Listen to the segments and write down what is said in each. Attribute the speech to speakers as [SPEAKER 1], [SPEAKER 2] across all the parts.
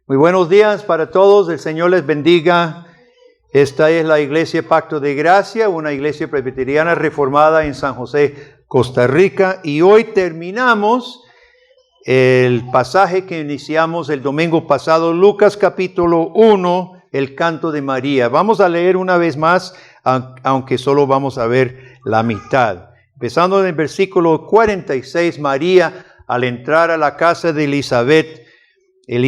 [SPEAKER 1] Muy buenos días para todos, el Señor les bendiga. Esta es la Iglesia Pacto de Gracia, una iglesia presbiteriana reformada en San José, Costa Rica. Y hoy terminamos el pasaje que iniciamos el domingo pasado, Lucas capítulo 1, el canto de María. Vamos a leer una vez más, aunque solo vamos a ver la mitad. Empezando en el versículo 46, María, al entrar a la casa de Elizabeth, el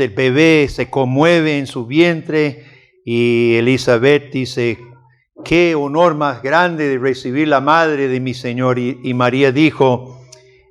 [SPEAKER 1] bebé se conmueve en su vientre y Elizabeth dice, qué honor más grande de recibir la madre de mi Señor. Y María dijo,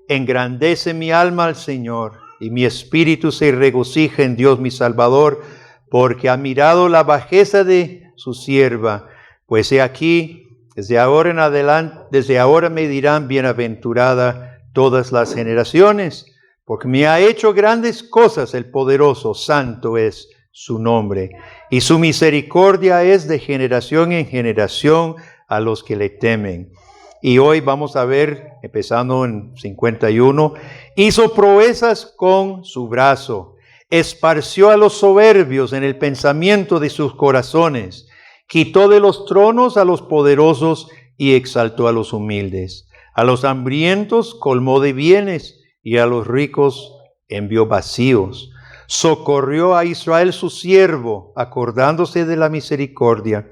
[SPEAKER 1] engrandece mi alma al Señor y mi espíritu se regocija en Dios mi Salvador, porque ha mirado la bajeza de su sierva. Pues he aquí, desde ahora en adelante, desde ahora me dirán bienaventurada todas las generaciones, porque me ha hecho grandes cosas el poderoso, santo es su nombre. Y su misericordia es de generación en generación a los que le temen. Y hoy vamos a ver, empezando en 51, hizo proezas con su brazo, esparció a los soberbios en el pensamiento de sus corazones, quitó de los tronos a los poderosos y exaltó a los humildes. A los hambrientos colmó de bienes, y a los ricos envió vacíos. Socorrió a Israel su siervo, acordándose de la misericordia,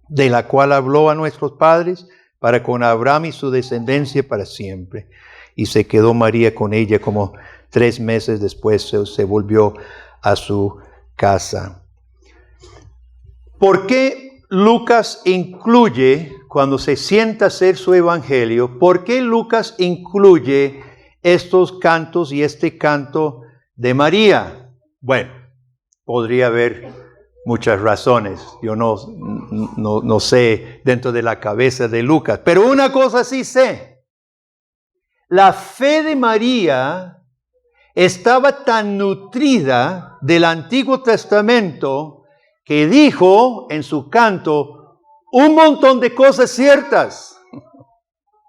[SPEAKER 1] de la cual habló a nuestros padres, para con Abraham y su descendencia para siempre. Y se quedó María con ella como 3 meses después se volvió a su casa. ¿Por qué Lucas incluye, cuando se sienta a hacer su evangelio, por qué Lucas incluye estos cantos y este canto de María? Bueno, podría haber muchas razones. Yo no sé dentro de la cabeza de Lucas. Pero una cosa sí sé. La fe de María estaba tan nutrida del Antiguo Testamento que dijo en su canto un montón de cosas ciertas.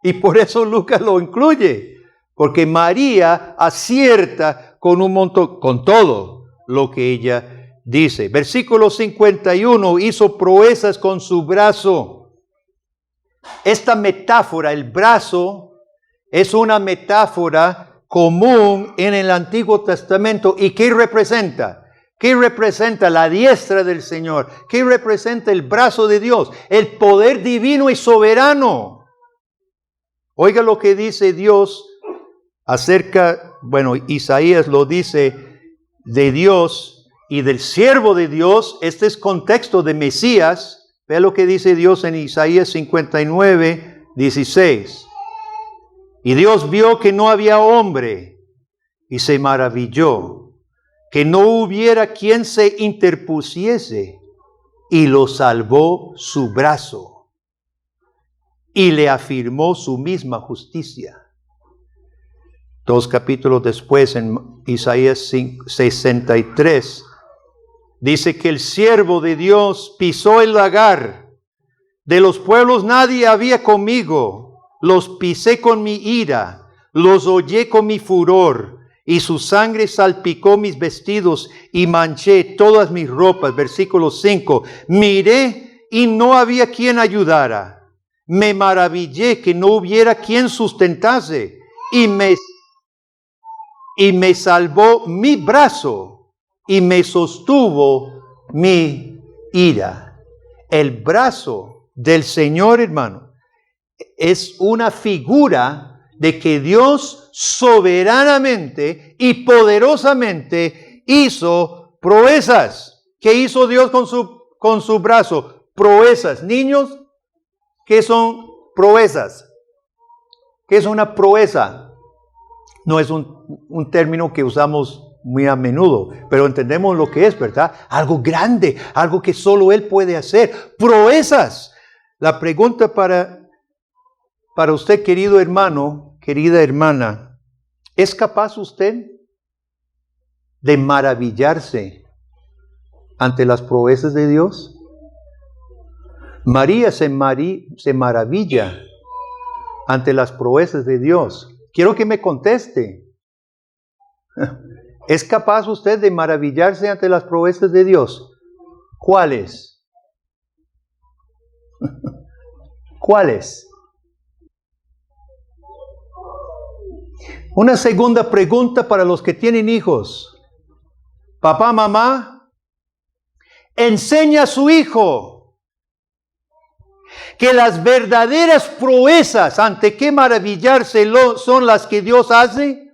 [SPEAKER 1] Y por eso Lucas lo incluye. Porque María acierta con todo lo que ella dice. Versículo 51, hizo proezas con su brazo. Esta metáfora, el brazo, es una metáfora común en el Antiguo Testamento. ¿Y qué representa? ¿Qué representa la diestra del Señor? ¿Qué representa el brazo de Dios? El poder divino y soberano. Oiga lo que dice Dios Isaías lo dice de Dios y del siervo de Dios. Este es contexto de Mesías. Vea lo que dice Dios en Isaías 59, 16. Y Dios vio que no había hombre y se maravilló, que no hubiera quien se interpusiese, y lo salvó su brazo y le afirmó su misma justicia. 2 capítulos después, en Isaías 63, dice que el siervo de Dios pisó el lagar. De los pueblos nadie había conmigo. Los pisé con mi ira, los hollé con mi furor, y su sangre salpicó mis vestidos y manché todas mis ropas. Versículo 5, miré y no había quien ayudara. Me maravillé que no hubiera quien sustentase, y me salvó mi brazo y me sostuvo mi ira. El brazo del Señor, hermano, es una figura de que Dios soberanamente y poderosamente hizo proezas. ¿Qué hizo Dios con su brazo? Proezas. Niños, ¿qué son proezas? ¿Qué es una proeza? No es un término que usamos muy a menudo, pero entendemos lo que es, ¿verdad? Algo grande, algo que solo Él puede hacer. Proezas. La pregunta para usted, querido hermano, querida hermana, ¿es capaz usted de maravillarse ante las proezas de Dios? María se maravilla ante las proezas de Dios. Quiero que me conteste. ¿Es capaz usted de maravillarse ante las proezas de Dios? ¿Cuáles? ¿Cuáles? Una segunda pregunta para los que tienen hijos. Papá, mamá, enseña a su hijo que las verdaderas proezas ante que maravillarse son las que Dios hace.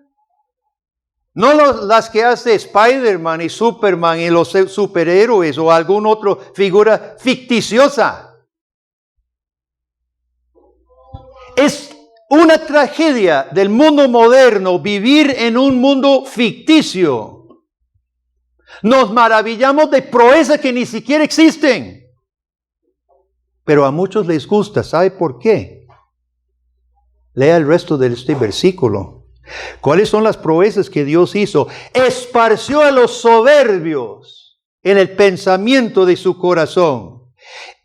[SPEAKER 1] No las que hace Spider-Man y Superman y los superhéroes o alguna otra figura ficticiosa. Es una tragedia del mundo moderno vivir en un mundo ficticio. Nos maravillamos de proezas que ni siquiera existen. Pero a muchos les gusta. ¿Sabe por qué? Lea el resto de este versículo. ¿Cuáles son las proezas que Dios hizo? Esparció a los soberbios en el pensamiento de su corazón.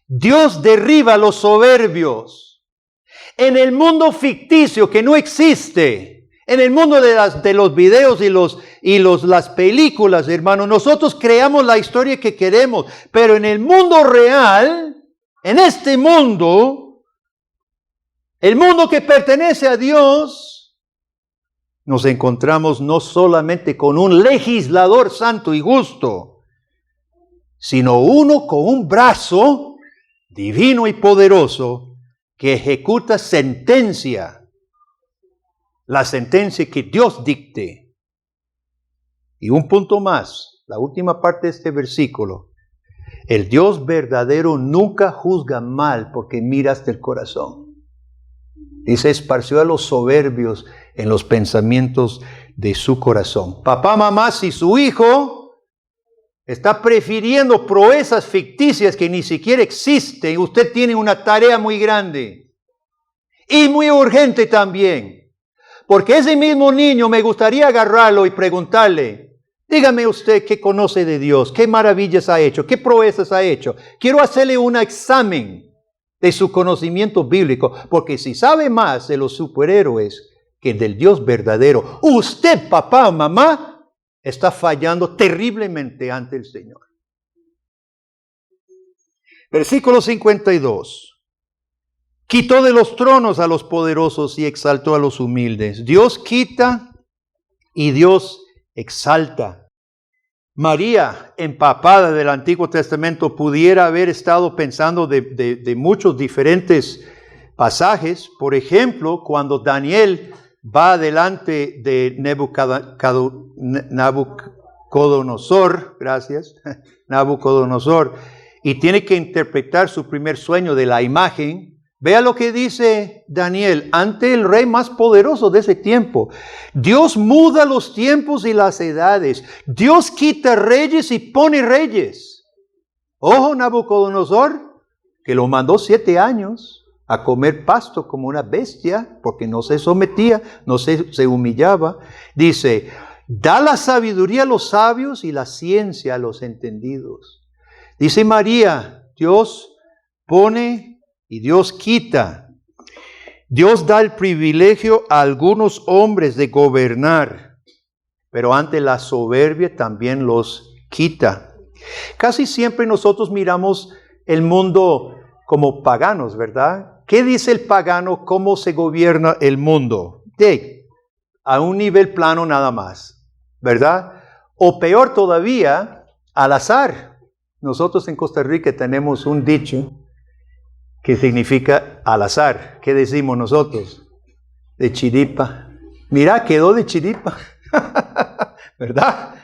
[SPEAKER 1] Dios derriba a los soberbios. En el mundo ficticio que no existe, en el mundo de los videos y las películas, hermano, nosotros creamos la historia que queremos, pero en el mundo real, en este mundo, el mundo que pertenece a Dios, nos encontramos no solamente con un legislador santo y justo, sino uno con un brazo divino y poderoso que ejecuta sentencia, la sentencia que Dios dicte. Y un punto más, la última parte de este versículo. El Dios verdadero nunca juzga mal porque mira hasta el corazón. Dice, esparció a los soberbios en los pensamientos de su corazón. Papá, mamá, si su hijo está prefiriendo proezas ficticias que ni siquiera existen, usted tiene una tarea muy grande y muy urgente también. Porque ese mismo niño me gustaría agarrarlo y preguntarle, dígame usted qué conoce de Dios, qué maravillas ha hecho, qué proezas ha hecho. Quiero hacerle un examen de su conocimiento bíblico, porque si sabe más de los superhéroes que del Dios verdadero, usted, papá o mamá, está fallando terriblemente ante el Señor. Versículo 52. Quitó de los tronos a los poderosos y exaltó a los humildes. Dios quita y Dios exalta. María, empapada del Antiguo Testamento, pudiera haber estado pensando de muchos diferentes pasajes. Por ejemplo, cuando Daniel va delante de Nabucodonosor, y tiene que interpretar su primer sueño de la imagen. Vea lo que dice Daniel ante el rey más poderoso de ese tiempo. Dios muda los tiempos y las edades. Dios quita reyes y pone reyes. Ojo, Nabucodonosor, que lo mandó 7 años a comer pasto como una bestia, porque no se sometía, no se humillaba. Dice, da la sabiduría a los sabios y la ciencia a los entendidos. Dice María, Dios pone y Dios quita. Dios da el privilegio a algunos hombres de gobernar, pero ante la soberbia también los quita. Casi siempre nosotros miramos el mundo como paganos, ¿verdad? ¿Qué dice el pagano? ¿Cómo se gobierna el mundo? A un nivel plano nada más, ¿verdad? O peor todavía, al azar. Nosotros en Costa Rica tenemos un dicho que significa al azar. ¿Qué decimos nosotros? De chiripa. Mira, quedó de chiripa. ¿Verdad?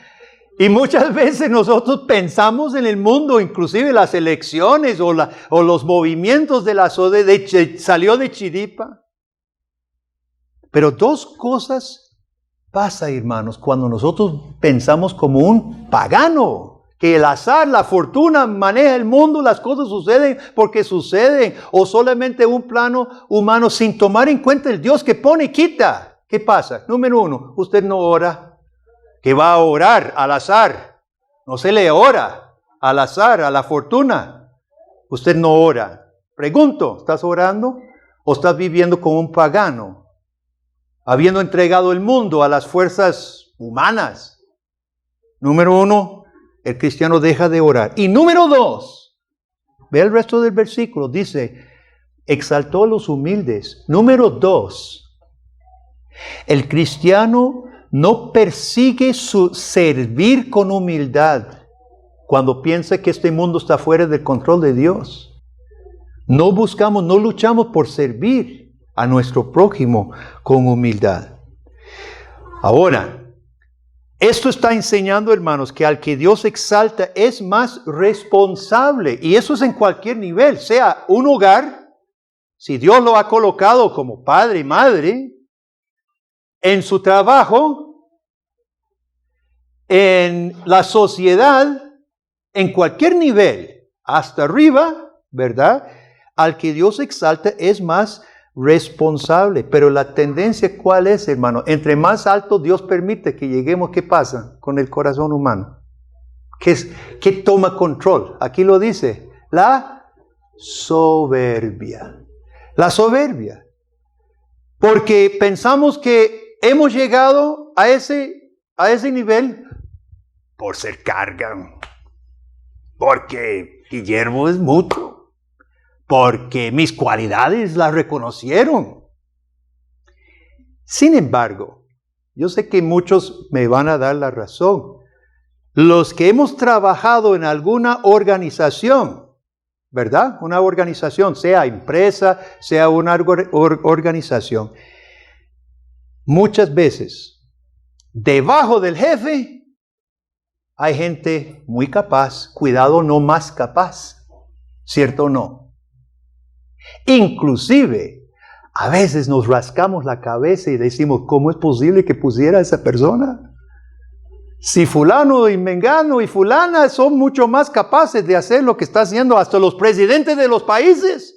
[SPEAKER 1] Y muchas veces nosotros pensamos en el mundo, inclusive las elecciones o los movimientos de la SODE, salió de chiripa. Pero 2 cosas pasan, hermanos, cuando nosotros pensamos como un pagano. Que el azar, la fortuna maneja el mundo, las cosas suceden porque suceden, o solamente un plano humano sin tomar en cuenta el Dios que pone y quita. ¿Qué pasa? Número 1, usted no ora. ¿Qué va a orar al azar? No se le ora al azar, a la fortuna. Usted no ora. Pregunto, ¿estás orando o estás viviendo como un pagano? Habiendo entregado el mundo a las fuerzas humanas. Número 1, el cristiano deja de orar. Y número 2, ve el resto del versículo, dice, exaltó a los humildes. Número 2, el cristiano no persigue su servir con humildad cuando piensa que este mundo está fuera del control de Dios. No luchamos por servir a nuestro prójimo con humildad. Ahora, esto está enseñando, hermanos, que al que Dios exalta es más responsable. Y eso es en cualquier nivel, sea un hogar, si Dios lo ha colocado como padre y madre, en su trabajo, en la sociedad, en cualquier nivel, hasta arriba, ¿verdad? Al que Dios exalta es más responsable. Pero la tendencia, ¿cuál es, hermano? Entre más alto Dios permite que lleguemos, ¿qué pasa con el corazón humano? ¿Qué toma control? Aquí lo dice, la soberbia. La soberbia. Porque pensamos que hemos llegado a ese nivel por ser carga, porque Guillermo es mutuo, porque mis cualidades las reconocieron. Sin embargo, yo sé que muchos me van a dar la razón. Los que hemos trabajado en alguna organización, ¿verdad? Una organización, sea empresa, sea una organización. Muchas veces, debajo del jefe, hay gente muy capaz, cuidado, no más capaz, ¿cierto o no? Inclusive, a veces nos rascamos la cabeza y decimos, ¿cómo es posible que pusiera a esa persona? Si fulano y mengano y fulana son mucho más capaces de hacer lo que está haciendo hasta los presidentes de los países.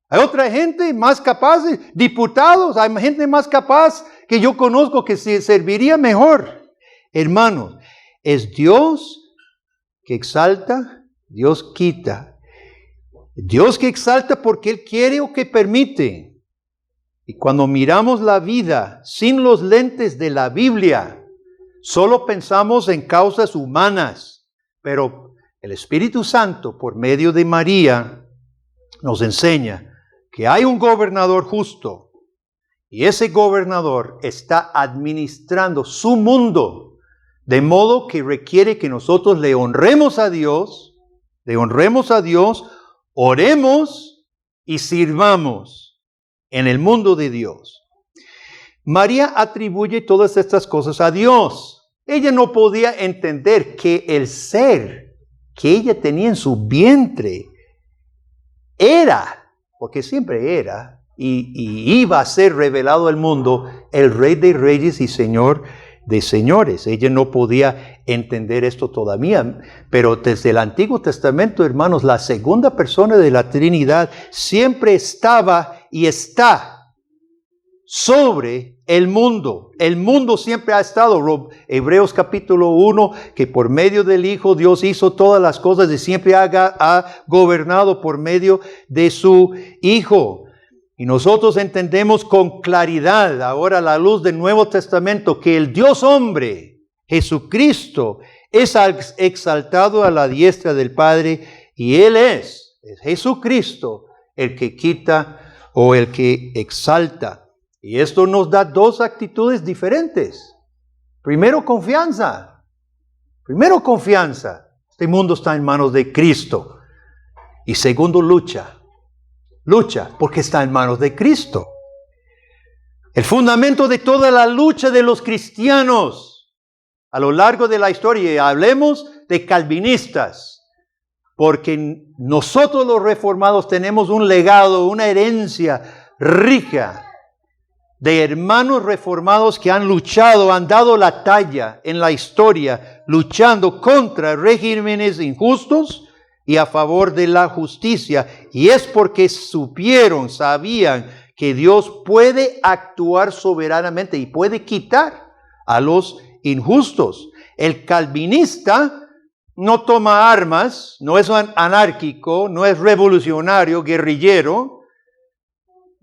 [SPEAKER 1] Hay otra gente más capaz, diputados, hay gente más capaz que yo conozco que se serviría mejor. Hermanos, es Dios que exalta, Dios quita. Dios que exalta porque Él quiere o que permite. Y cuando miramos la vida sin los lentes de la Biblia, solo pensamos en causas humanas, pero el Espíritu Santo, por medio de María, nos enseña que hay un gobernador justo y ese gobernador está administrando su mundo de modo que requiere que nosotros le honremos a Dios, oremos y sirvamos en el mundo de Dios. María atribuye todas estas cosas a Dios. Ella no podía entender que el ser que ella tenía en su vientre era, porque siempre era, y iba a ser revelado al mundo, el Rey de Reyes y Señor de Señores. Ella no podía entender esto todavía, pero desde el Antiguo Testamento, hermanos, la segunda persona de la Trinidad siempre estaba y está sobre el mundo. El mundo siempre ha estado. Hebreos capítulo 1, que por medio del Hijo Dios hizo todas las cosas y siempre ha gobernado por medio de su Hijo. Y nosotros entendemos con claridad, ahora a la luz del Nuevo Testamento, que el Dios hombre, Jesucristo, es exaltado a la diestra del Padre y Él es Jesucristo el que quita o el que exalta. Y esto nos da dos actitudes diferentes. Primero, confianza. Este mundo está en manos de Cristo. Y segundo, lucha. Lucha, porque está en manos de Cristo. El fundamento de toda la lucha de los cristianos a lo largo de la historia, y hablemos de calvinistas, porque nosotros los reformados tenemos un legado, una herencia rica de hermanos reformados que han luchado, han dado la talla en la historia, luchando contra regímenes injustos y a favor de la justicia. Y es porque sabían que Dios puede actuar soberanamente y puede quitar a los injustos. El calvinista no toma armas, no es anárquico, no es revolucionario, guerrillero.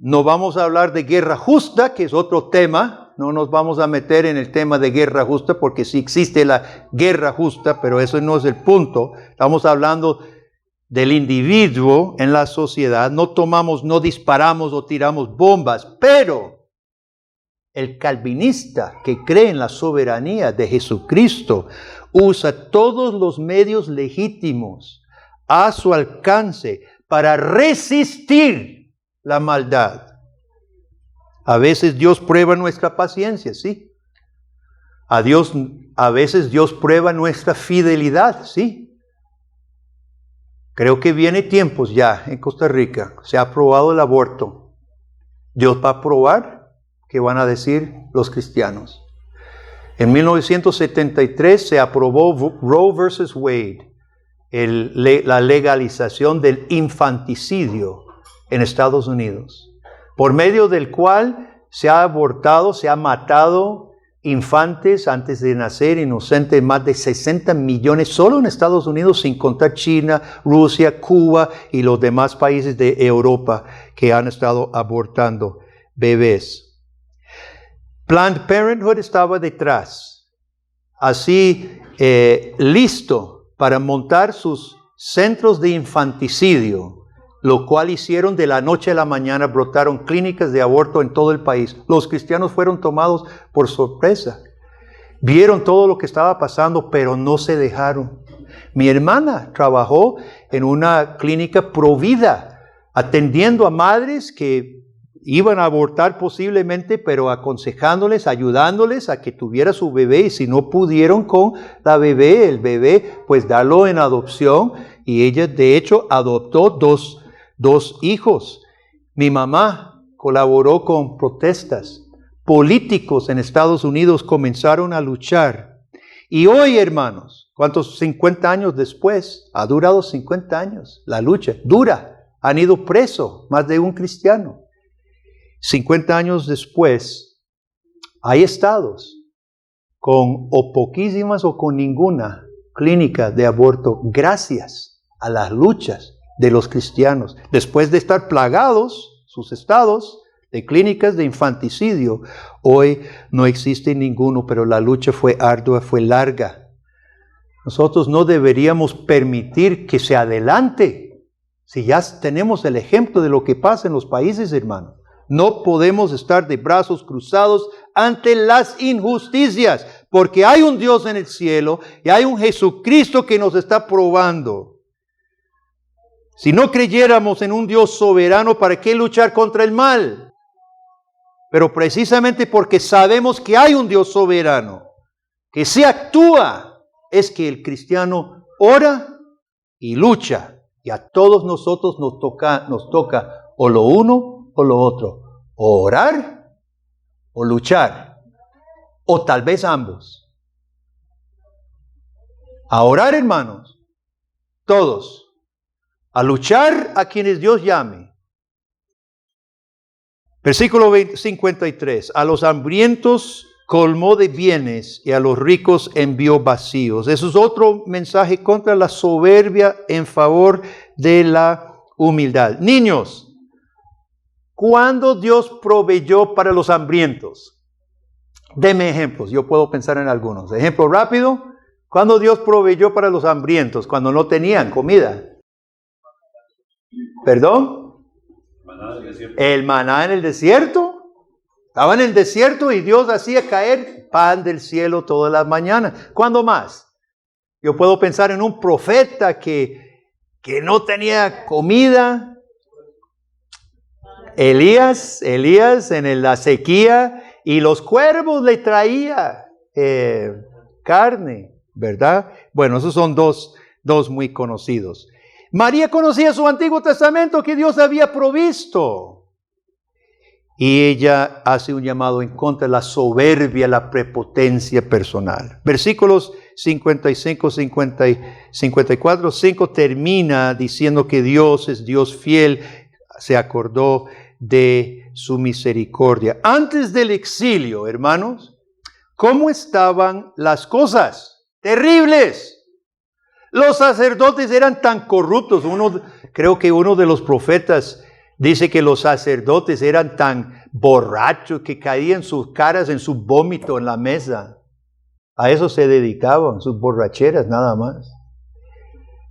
[SPEAKER 1] No vamos a hablar de guerra justa, que es otro tema, No nos vamos a meter en el tema de guerra justa, porque sí existe la guerra justa, pero eso no es el punto. Estamos hablando del individuo en la sociedad. No tomamos, no disparamos o tiramos bombas, pero el calvinista que cree en la soberanía de Jesucristo usa todos los medios legítimos a su alcance para resistir la maldad. A veces Dios prueba nuestra paciencia, sí. A veces Dios prueba nuestra fidelidad, sí. Creo que viene tiempos ya en Costa Rica. Se ha aprobado el aborto. Dios va a probar qué van a decir los cristianos. En 1973 se aprobó Roe versus Wade, la legalización del infanticidio en Estados Unidos, por medio del cual se ha abortado, se ha matado infantes antes de nacer, inocentes, más de 60 millones solo en Estados Unidos, sin contar China, Rusia, Cuba y los demás países de Europa que han estado abortando bebés. Planned Parenthood estaba detrás, así listo para montar sus centros de infanticidio, lo cual hicieron de la noche a la mañana. Brotaron clínicas de aborto en todo el país. Los cristianos fueron tomados por sorpresa. Vieron todo lo que estaba pasando, pero no se dejaron. Mi hermana trabajó en una clínica provida, atendiendo a madres que iban a abortar posiblemente, pero aconsejándoles, ayudándoles a que tuviera su bebé, y si no pudieron con el bebé, pues darlo en adopción, y ella de hecho adoptó dos hijos. Mi mamá colaboró con protestas. Políticos en Estados Unidos comenzaron a luchar. Y hoy, hermanos, ¿cuántos? 50 años después, ha durado 50 años la lucha, dura. Han ido presos más de un cristiano. 50 años después, hay estados con o poquísimas o con ninguna clínica de aborto, gracias a las luchas de los cristianos. Después de estar plagados sus estados de clínicas de infanticidio, hoy no existe ninguno, pero la lucha fue ardua, fue larga. Nosotros no deberíamos permitir que se adelante, si ya tenemos el ejemplo de lo que pasa en los países, hermanos. No podemos estar de brazos cruzados ante las injusticias, porque hay un Dios en el cielo y hay un Jesucristo que nos está probando. Si no creyéramos en un Dios soberano, ¿para qué luchar contra el mal? Pero precisamente porque sabemos que hay un Dios soberano, que se actúa, es que el cristiano ora y lucha. Y a todos nosotros nos toca o lo uno o lo otro. O orar o luchar. O tal vez ambos. A orar, hermanos, todos. A luchar a quienes Dios llame. Versículo 53. A los hambrientos colmó de bienes y a los ricos envió vacíos. Eso es otro mensaje contra la soberbia en favor de la humildad. Niños, ¿cuándo Dios proveyó para los hambrientos? Deme ejemplos, yo puedo pensar en algunos. Ejemplo rápido. ¿Cuándo Dios proveyó para los hambrientos? Cuando no tenían comida. ¿Perdón? El maná en el desierto. Estaban en el desierto y Dios hacía caer pan del cielo todas las mañanas. ¿Cuándo más? Yo puedo pensar en un profeta que no tenía comida. Elías en la sequía, y los cuervos le traían carne, ¿verdad? Bueno, esos son dos muy conocidos. María conocía su Antiguo Testamento que Dios había provisto. Y ella hace un llamado en contra de la soberbia, la prepotencia personal. Versículos 55, 50 y 54, 5 termina diciendo que Dios es Dios fiel, se acordó de su misericordia. Antes del exilio, hermanos, ¿cómo estaban las cosas? Terribles. Los sacerdotes eran tan corruptos. Creo que uno de los profetas dice que los sacerdotes eran tan borrachos que caían sus caras en su vómito en la mesa. A eso se dedicaban, sus borracheras nada más.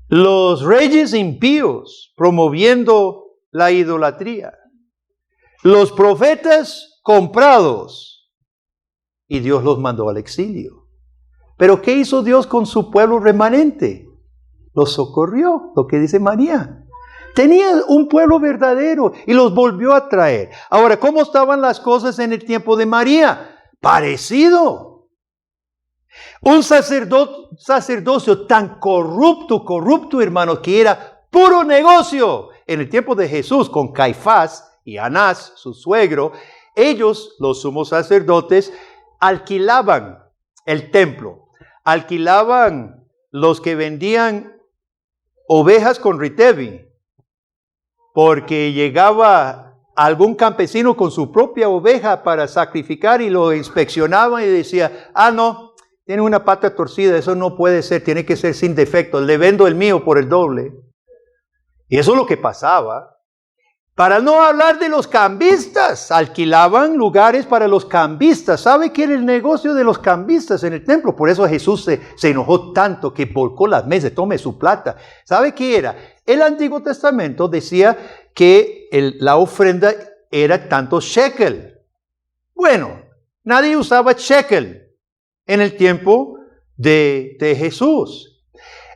[SPEAKER 1] Los reyes impíos promoviendo la idolatría. Los profetas comprados. Y Dios los mandó al exilio. Pero ¿qué hizo Dios con su pueblo remanente? Los socorrió, lo que dice María. Tenía un pueblo verdadero y los volvió a traer. Ahora, ¿cómo estaban las cosas en el tiempo de María? Parecido. Un sacerdocio tan corrupto, hermanos, que era puro negocio. En el tiempo de Jesús, con Caifás y Anás, su suegro, ellos, los sumos sacerdotes, alquilaban el templo. Alquilaban los que vendían ovejas con ritevi. Porque llegaba algún campesino con su propia oveja para sacrificar y lo inspeccionaba y decía, no, tiene una pata torcida, eso no puede ser, tiene que ser sin defecto, le vendo el mío por el doble. Y eso es lo que pasaba. Para no hablar de los cambistas, alquilaban lugares para los cambistas. ¿Sabe qué era el negocio de los cambistas en el templo? Por eso Jesús se enojó tanto que volcó las mesas, tome su plata. ¿Sabe qué era? El Antiguo Testamento decía que la ofrenda era tanto shekel. Bueno, nadie usaba shekel en el tiempo de Jesús.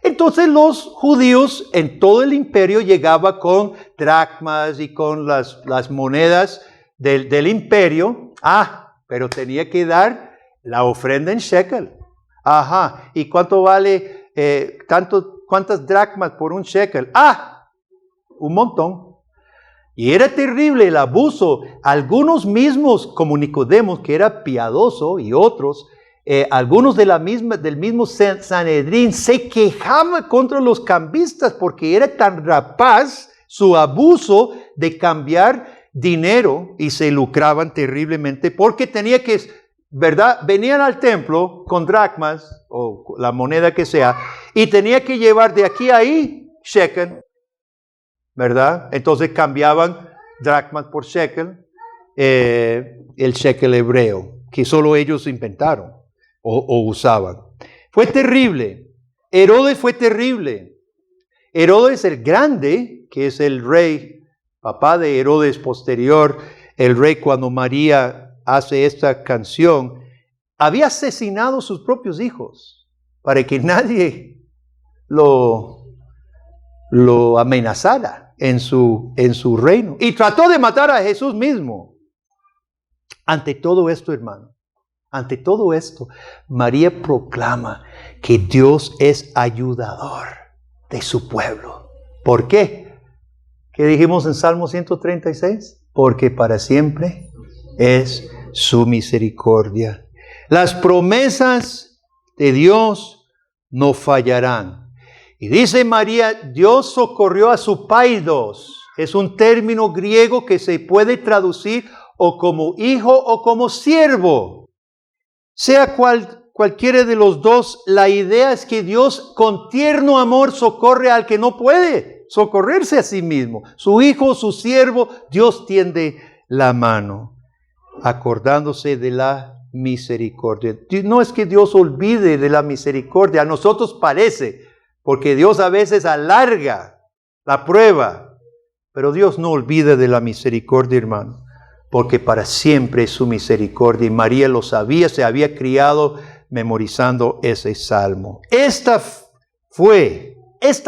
[SPEAKER 1] Entonces los judíos en todo el imperio llegaban con dracmas y con las monedas del imperio. Pero tenía que dar la ofrenda en shekel. ¿Y cuánto vale cuántas dracmas por un shekel? Un montón. Y era terrible el abuso. Algunos mismos, como Nicodemo, que era piadoso, y otros, algunos del mismo Sanedrín se quejaban contra los cambistas porque era tan rapaz su abuso de cambiar dinero y se lucraban terriblemente porque tenía que, ¿verdad? Venían al templo con dracmas o la moneda que sea y tenía que llevar de aquí a ahí shekel, ¿verdad? Entonces cambiaban dracmas por shekel, el shekel hebreo que solo ellos inventaron. O usaban. Fue terrible. Herodes fue terrible. Herodes el Grande, que es el rey, papá de Herodes posterior, el rey cuando María hace esta canción, había asesinado a sus propios hijos para que nadie lo amenazara en su reino. Y trató de matar a Jesús mismo. Ante todo esto, hermano, ante todo esto, María proclama que Dios es ayudador de su pueblo. ¿Por qué? ¿Qué dijimos en Salmo 136? Porque para siempre es su misericordia. Las promesas de Dios no fallarán. Y dice María, Dios socorrió a su paidos. Es un término griego que se puede traducir o como hijo o como siervo. Sea cualquiera de los dos, la idea es que Dios con tierno amor socorre al que no puede socorrerse a sí mismo. Su hijo, su siervo, Dios tiende la mano, acordándose de la misericordia. No es que Dios olvide de la misericordia, a nosotros parece, porque Dios a veces alarga la prueba, pero Dios no olvida de la misericordia, hermano. Porque para siempre es su misericordia. Y María lo sabía, se había criado memorizando ese salmo. Esta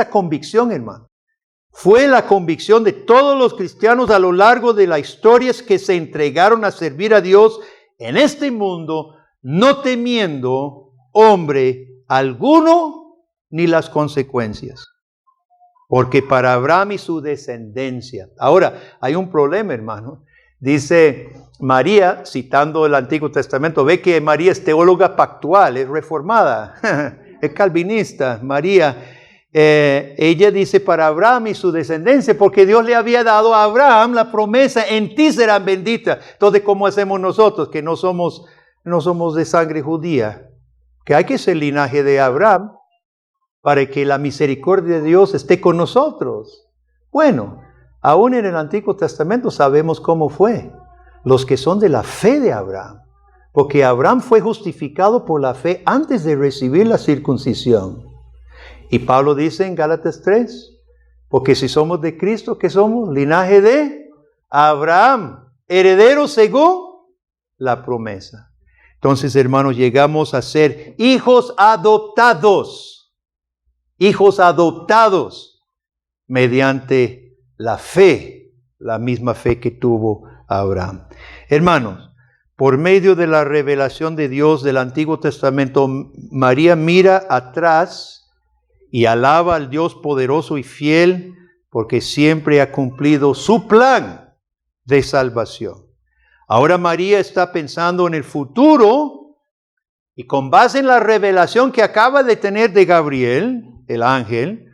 [SPEAKER 1] convicción, hermano, fue la convicción de todos los cristianos a lo largo de la historia que se entregaron a servir a Dios en este mundo, no temiendo hombre alguno ni las consecuencias. Porque para Abraham y su descendencia. Ahora, hay un problema, hermano. Dice María, citando el Antiguo Testamento, ve que María es teóloga pactual, es reformada, es calvinista. María, ella dice para Abraham y su descendencia, porque Dios le había dado a Abraham la promesa, en ti serán benditas. Entonces, ¿cómo hacemos nosotros que no somos de sangre judía? Que hay que ser linaje de Abraham para que la misericordia de Dios esté con nosotros. Bueno, aún en el Antiguo Testamento sabemos cómo fue. los que son de la fe de Abraham. Porque Abraham fue justificado por la fe antes de recibir la circuncisión. Y Pablo dice en Gálatas 3, porque si somos de Cristo, ¿qué somos? Linaje de Abraham, herederos según la promesa. Entonces, hermanos, llegamos a ser hijos adoptados mediante la fe, la misma fe que tuvo Abraham. Hermanos, por medio de la revelación de Dios del Antiguo Testamento, María mira atrás y alaba al Dios poderoso y fiel, porque siempre ha cumplido su plan de salvación. Ahora María está pensando en el futuro, y con base en la revelación que acaba de tener de Gabriel, el ángel,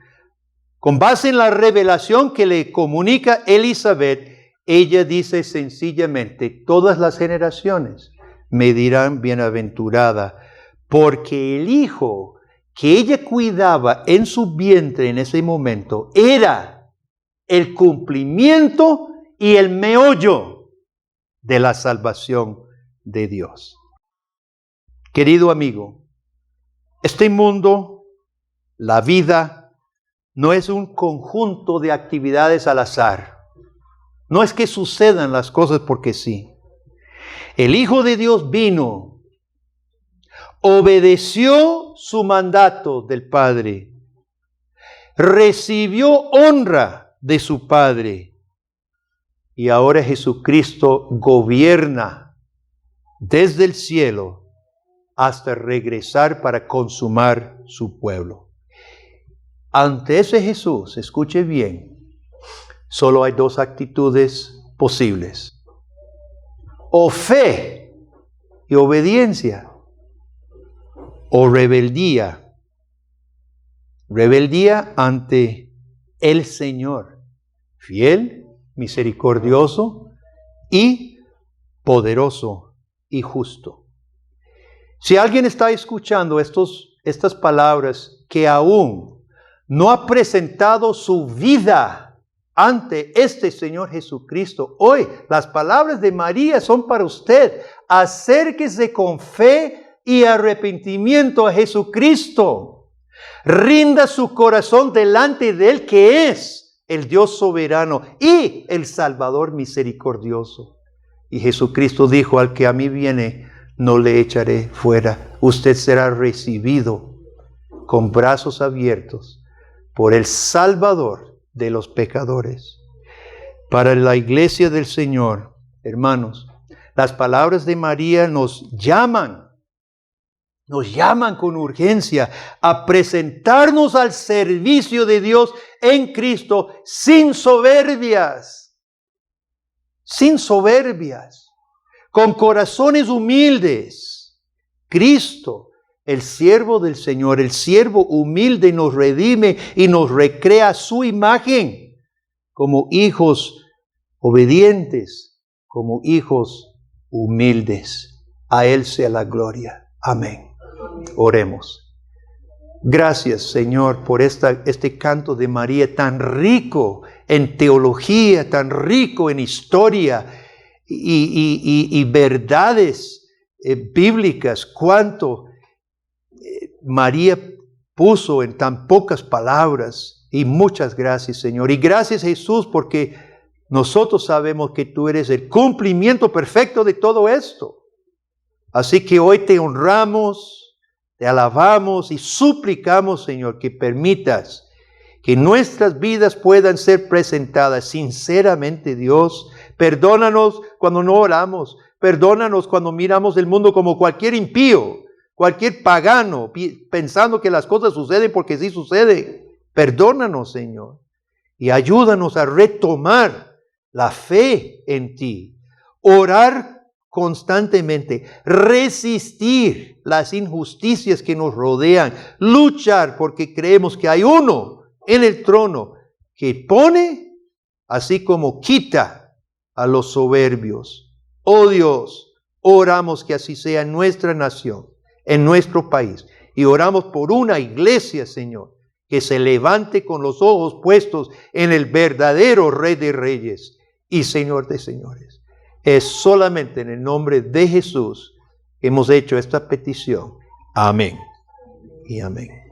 [SPEAKER 1] con base en la revelación que le comunica Elizabeth, ella dice sencillamente: todas las generaciones me dirán bienaventurada, porque el hijo que ella cuidaba en su vientre en ese momento era el cumplimiento y el meollo de la salvación de Dios. Querido amigo, este mundo, la vida, no es un conjunto de actividades al azar. No es que sucedan las cosas porque sí. El Hijo de Dios vino, obedeció su mandato del Padre, recibió honra de su Padre, y ahora Jesucristo gobierna desde el cielo hasta regresar para consumar su pueblo. Ante ese Jesús, escuche bien, solo hay dos actitudes posibles: o fe y obediencia, o rebeldía. Rebeldía ante el Señor, fiel, misericordioso y poderoso y justo. Si alguien está escuchando estas palabras que aún no ha presentado su vida ante este Señor Jesucristo, hoy las palabras de María son para usted. Acérquese con fe y arrepentimiento a Jesucristo. Rinda su corazón delante de Él, que es el Dios soberano y el Salvador misericordioso. Y Jesucristo dijo: al que a mí viene, no le echaré fuera. Usted será recibido con brazos abiertos por el Salvador de los pecadores. Para la iglesia del Señor, hermanos, las palabras de María nos llaman con urgencia a presentarnos al servicio de Dios en Cristo sin soberbias, con corazones humildes. Cristo, el siervo del Señor, el siervo humilde, nos redime y nos recrea a su imagen como hijos obedientes, como hijos humildes. A Él sea la gloria. Amén. Oremos. Gracias, Señor, por este canto de María tan rico en teología, tan rico en historia y verdades bíblicas. Cuánto María puso en tan pocas palabras. Y muchas gracias, Señor. Y gracias, Jesús, porque nosotros sabemos que tú eres el cumplimiento perfecto de todo esto. Así que hoy te honramos, te alabamos y suplicamos, Señor, que permitas que nuestras vidas puedan ser presentadas sinceramente, Dios. Perdónanos cuando no oramos. Perdónanos cuando miramos el mundo como cualquier impío, cualquier pagano, pensando que las cosas suceden porque sí suceden. Perdónanos, Señor, y ayúdanos a retomar la fe en ti. Orar constantemente, resistir las injusticias que nos rodean, luchar porque creemos que hay uno en el trono que pone así como quita a los soberbios. Oh Dios, oramos que así sea en nuestra nación, en nuestro país, y oramos por una iglesia, Señor, que se levante con los ojos puestos en el verdadero Rey de Reyes y Señor de Señores. Es solamente en el nombre de Jesús que hemos hecho esta petición. Amén y amén.